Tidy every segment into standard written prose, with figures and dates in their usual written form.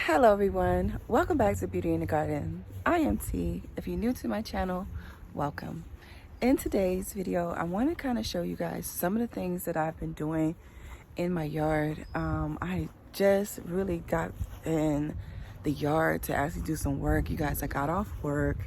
Hello everyone, welcome back to Beauty in the Garden. I am T. If you're new to my channel, welcome. In today's video, I want to kind of show you guys some of the things that I've been doing in my yard. I just really got in the yard to actually do some work. You guys, I got off work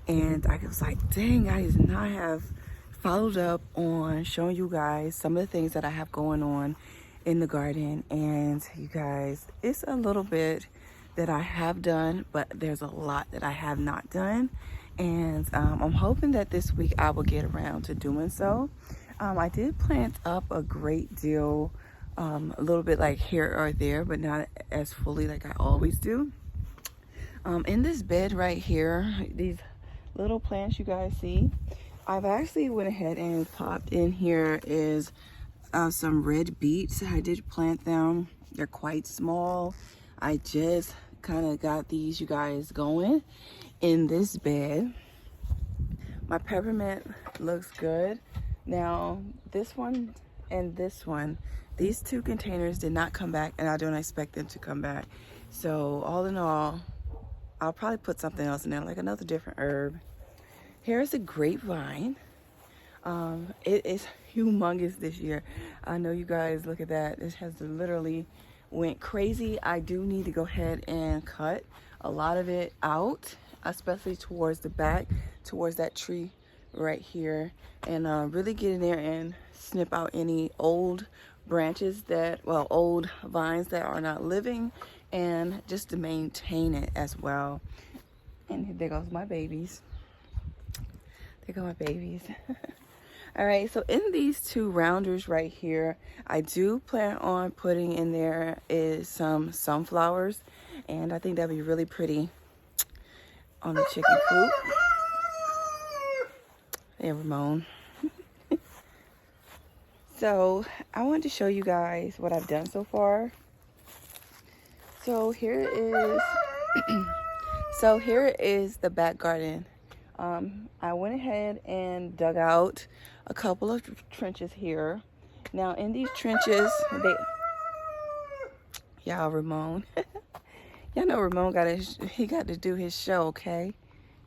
and I was like, dang, I did not have followed up on showing you guys some of the things that I have going on in the garden. And you guys, it's a little bit that I have done, but there's a lot that I have not done. And I'm hoping that this week I will get around to doing so. I did plant up a great deal, a little bit like here or there, but not as fully like I always do. In this bed right here, these little plants you guys see, I've actually went ahead and popped in here is some red beets. I did plant them. They're quite small. I just kind of got these, you guys, going in this bed. My peppermint looks good. Now, this one and this one, these two containers did not come back, and I don't expect them to come back. So, all in all, I'll probably put something else in there, like another different herb. Here's a grapevine. It is humongous this year. I know you guys, look at that. It has literally went crazy. I do need to go ahead and cut a lot of it out, especially towards the back, towards that tree right here, and really get in there and snip out any old branches that, well, old vines that are not living, and just to maintain it as well. And there goes my babies. There go my babies. All right, so in these two rounders right here, I do plan on putting in there is some sunflowers, and I think that'd be really pretty on the chicken coop. Hey, Ramon. So I wanted to show you guys what I've done so far. So here is the back garden. I went ahead and dug out a couple of trenches here. Now in these trenches, y'all, Ramon, y'all know Ramon he got to do his show, okay?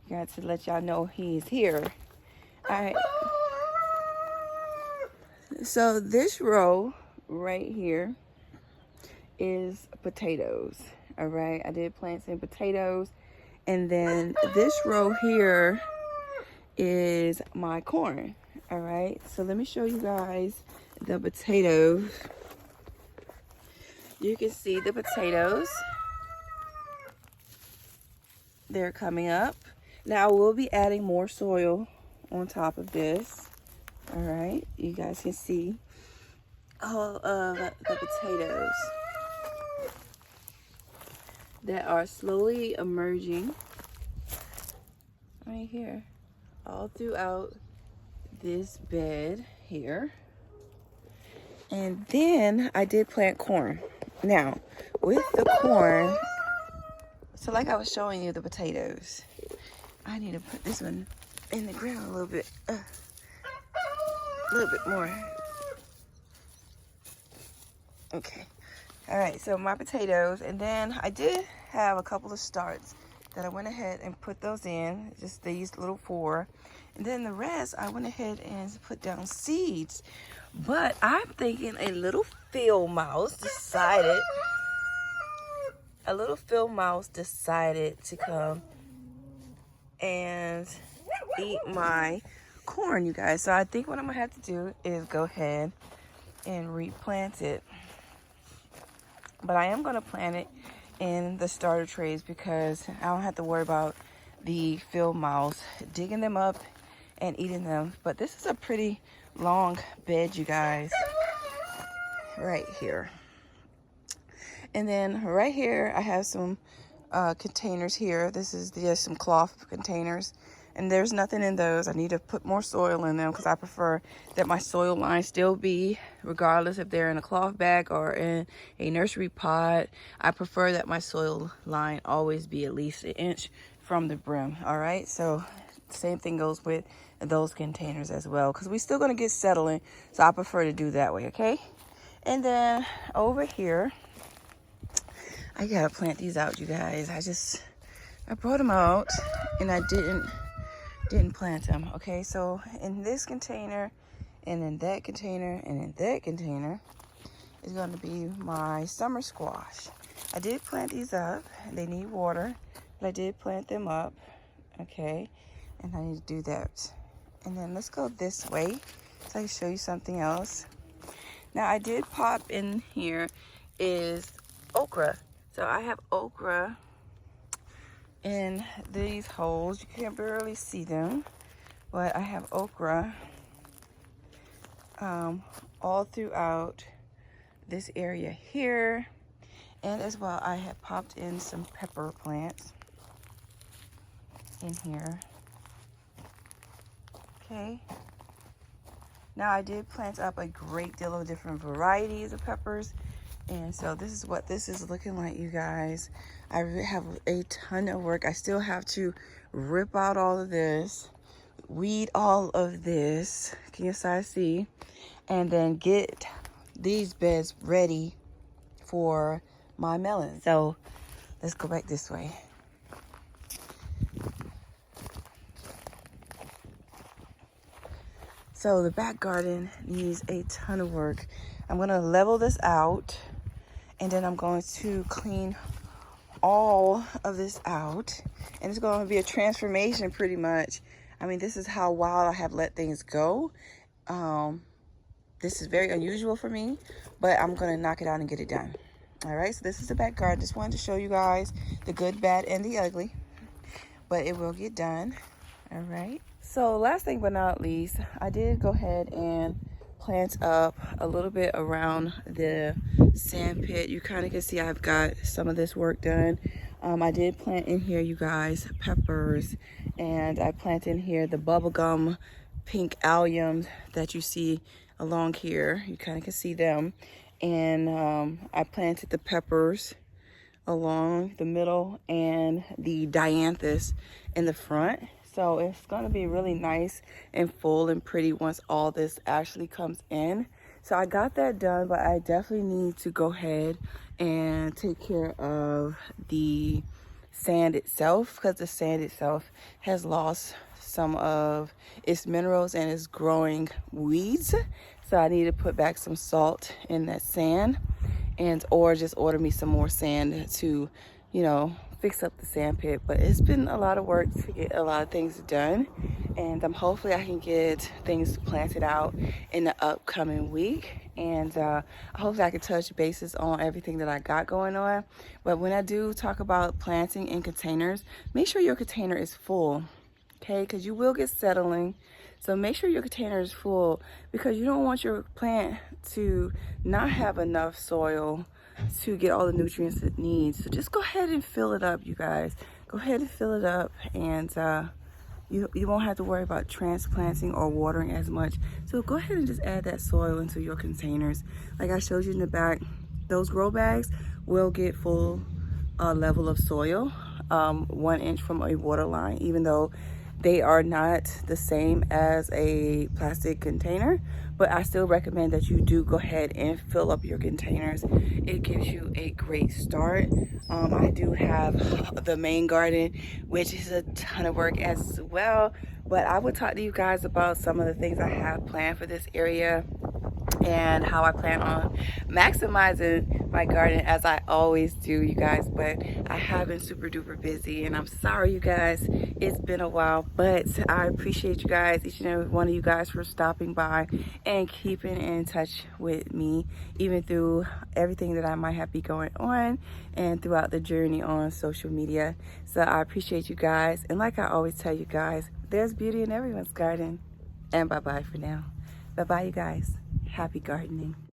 Got to let y'all know he's here. All right. So this row right here is potatoes. All right, I did plant some potatoes. And then this row here is my corn. All right, so let me show you guys the potatoes. You can see the potatoes. They're coming up. Now we'll be adding more soil on top of this. All right, you guys can see all of the potatoes that are slowly emerging right here, all throughout this bed here. And then I did plant corn. Now, with the corn, so like I was showing you the potatoes, I need to put this one in the ground a little bit more. Okay. All right, so my potatoes, and then I did have a couple of starts that I went ahead and put those in, just these little 4. And then the rest, I went ahead and put down seeds. But I'm thinking a little field mouse decided to come and eat my corn, you guys. So I think what I'm gonna have to do is go ahead and replant it. But I am going to plant it in the starter trays because I don't have to worry about the field mouse digging them up and eating them. But this is a pretty long bed, you guys, right here. And then right here, I have some containers here. This is just some cloth containers. And there's nothing in those. I need to put more soil in them because I prefer that my soil line still be, regardless if they're in a cloth bag or in a nursery pot. I prefer that my soil line always be at least 1 inch from the brim. All right, so same thing goes with those containers as well, because we're still going to get settling. So I prefer to do that way, okay? And then over here, I gotta plant these out, you guys. I brought them out and I didn't plant them. Okay, so in this container and in that container and in that container is going to be my summer squash. I did plant these up. They need water, but I did plant them up. Okay, and I need to do that. And then let's go this way so I can show you something else. Now I did pop in here is okra. So I have okra in these holes. You can barely see them, but I have okra all throughout this area here. And as well, I have popped in some pepper plants in here. Okay. Now I did plant up a great deal of different varieties of peppers. And so this is what this is looking like, you guys. I have a ton of work. I still have to rip out all of this, weed all of this, can you guys see? And then get these beds ready for my melons. So let's go back this way. So the back garden needs a ton of work. I'm gonna level this out, and then I'm going to clean all of this out, and it's going to be a transformation pretty much. I mean, this is how wild I have let things go. This is very unusual for me, but I'm going to knock it out and get it done. All right, so this is the back garden. Just wanted to show you guys the good, bad, and the ugly, but it will get done. All right. So last thing but not least, I did go ahead and plant up a little bit around the sand pit. You kind of can see I've got some of this work done. I did plant in here, you guys, peppers, and I planted in here the bubblegum pink alliums that you see along here. You kind of can see them. And I planted the peppers along the middle and the dianthus in the front. So it's going to be really nice and full and pretty once all this actually comes in. So I got that done, but I definitely need to go ahead and take care of the sand itself, because the sand itself has lost some of its minerals and is growing weeds. So I need to put back some salt in that sand, and or just order me some more sand to, you know, fix up the sand pit. But it's been a lot of work to get a lot of things done, and hopefully I can get things planted out in the upcoming week. And hopefully I can touch bases on everything that I got going on. But when I do talk about planting in containers, make sure your container is full, okay? Because you will get settling. So make sure your container is full, because you don't want your plant to not have enough soil to get all the nutrients it needs. So just go ahead and fill it up, you guys. Go ahead and fill it up, and you won't have to worry about transplanting or watering as much. So go ahead and just add that soil into your containers. Like I showed you in the back, those grow bags will get full level of soil, 1 inch from a water line, even though they are not the same as a plastic container. But I still recommend that you do go ahead and fill up your containers. It gives you a great start. I do have the main garden, which is a ton of work as well. But I will talk to you guys about some of the things I have planned for this area and how I plan on maximizing my garden, as I always do, you guys. But I have been super duper busy, and I'm sorry, you guys, it's been a while. But I appreciate you guys, each and every one of you guys, for stopping by and keeping in touch with me, even through everything that I might have be going on and throughout the journey on social media. So I appreciate you guys, and like I always tell you guys, there's beauty in everyone's garden. And bye-bye for now. Bye-bye, you guys. Happy gardening.